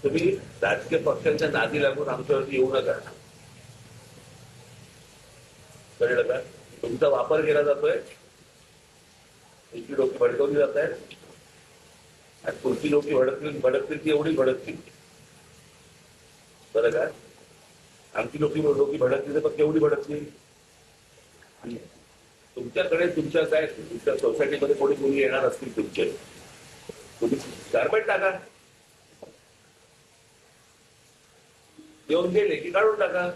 तुम्ही राजकीय पक्षांच्या नादी लागून आमच्यावरती येऊ नका. कळलं का? तुमचा वापर केला जातोय, तुमची लोक भडकवली जात आहेत आणि तुमची लोक भडकतील ती एवढी भडकतील. बरं का? आमची लोक भडकतील तर मग केवढी भडकतील. तुमच्याकडे तुमच्या सोसायटीमध्ये कोणी मुली येणार असतील तुमचे, तुम्ही गारमेंट टाका, येऊन गेले की काढून टाका.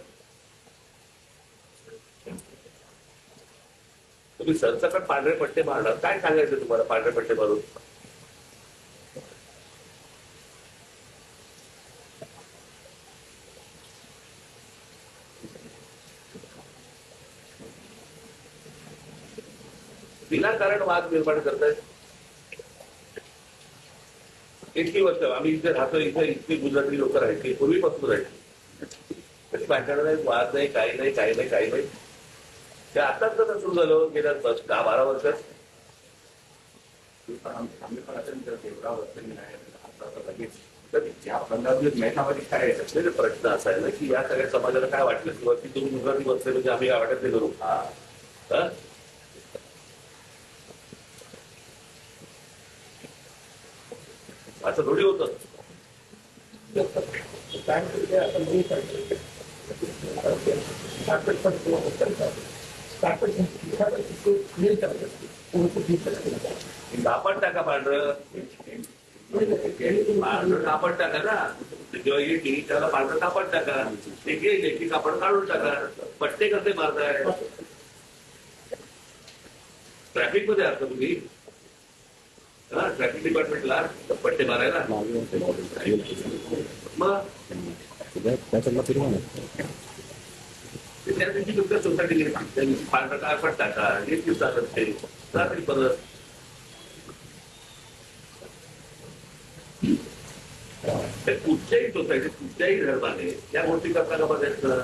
तुम्ही सरसकट पांढरे पट्टे मारणार, काय सांगायचं तुम्हाला पांढरे पट्टे मारून? विनाकारण वाद निर्माण करतायत. इतकी वर्ष आम्ही इथे राहतो, इथे इतकी गुजराती लोक राहायची, पूर्वीपासून राहायची, कधी भांडण नाही, वाद नाही, काही नाही, काही नाही, काही नाही. ते आताच तर सुरू झालं गेल्या 10-12 वर्षात. आम्ही पण अत्यंत तेवढा वर्ष लगेच या 15 दिवस महिन्यामध्ये काय असलेला प्रश्न असा आहे ना की या सगळ्या समाजाला काय वाटलं की वरती तुम्ही गुजराती बसले म्हणजे आम्ही काय वाटत नाही करू. असं थोडी होतं. कापड टाका पांढरं, पांढरं कापड टाका ना. जेव्हा येते त्याला पांढरं कापड टाका, ते गेले की कापड काढून टाका. पट्टे कसे मारताय? ट्रॅफिक मध्ये असता तुम्ही, ट्रॅफिक डिपार्टमेंटला पट्टे मारायला मग त्या दिवशी तुमच्या सोसायटी पांढरा कापड टाका, एक दिवसात असते रात्री परत. कुठच्याही सोसायटीत कुठच्याही धर्माने या गोष्टी करता का बघायचं.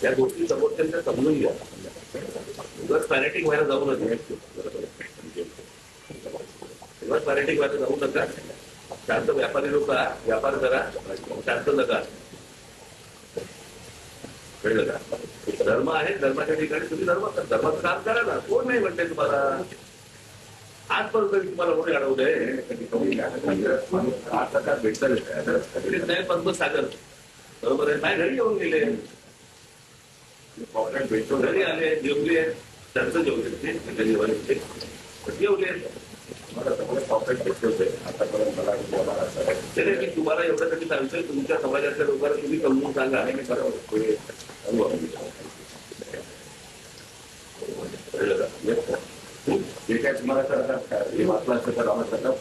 या गोष्टी समोरच्या समजून घ्या. उगाच पॅरेटिक व्हायला जाऊ नका. उगाच पॅरेटिक व्हायला जाऊ नका. शांत व्यापारी लोक व्यापार करा, शांत नका. कळलं का? धर्म आहे, धर्माच्या ठिकाणी तुम्ही धर्माचं काम करा ना. कोण नाही म्हणते तुम्हाला. आजपर्यंत तुम्हाला कोणी अडवलंय? आता भेटत पद्मसागर बरोबर आहे, नाही घरी येऊन गेले, भेटतो घरी आले, जेवले, त्यांचं जेवले, जेवले. आतापर्यंत मला मी तुम्हाला एवढ्यासाठी सांगतोय, तुमच्या समाजातल्या लोकांना तुम्ही समजून सांगा. जे काय तुम्हाला करतात हे वाचलं असतं तर आम्हाला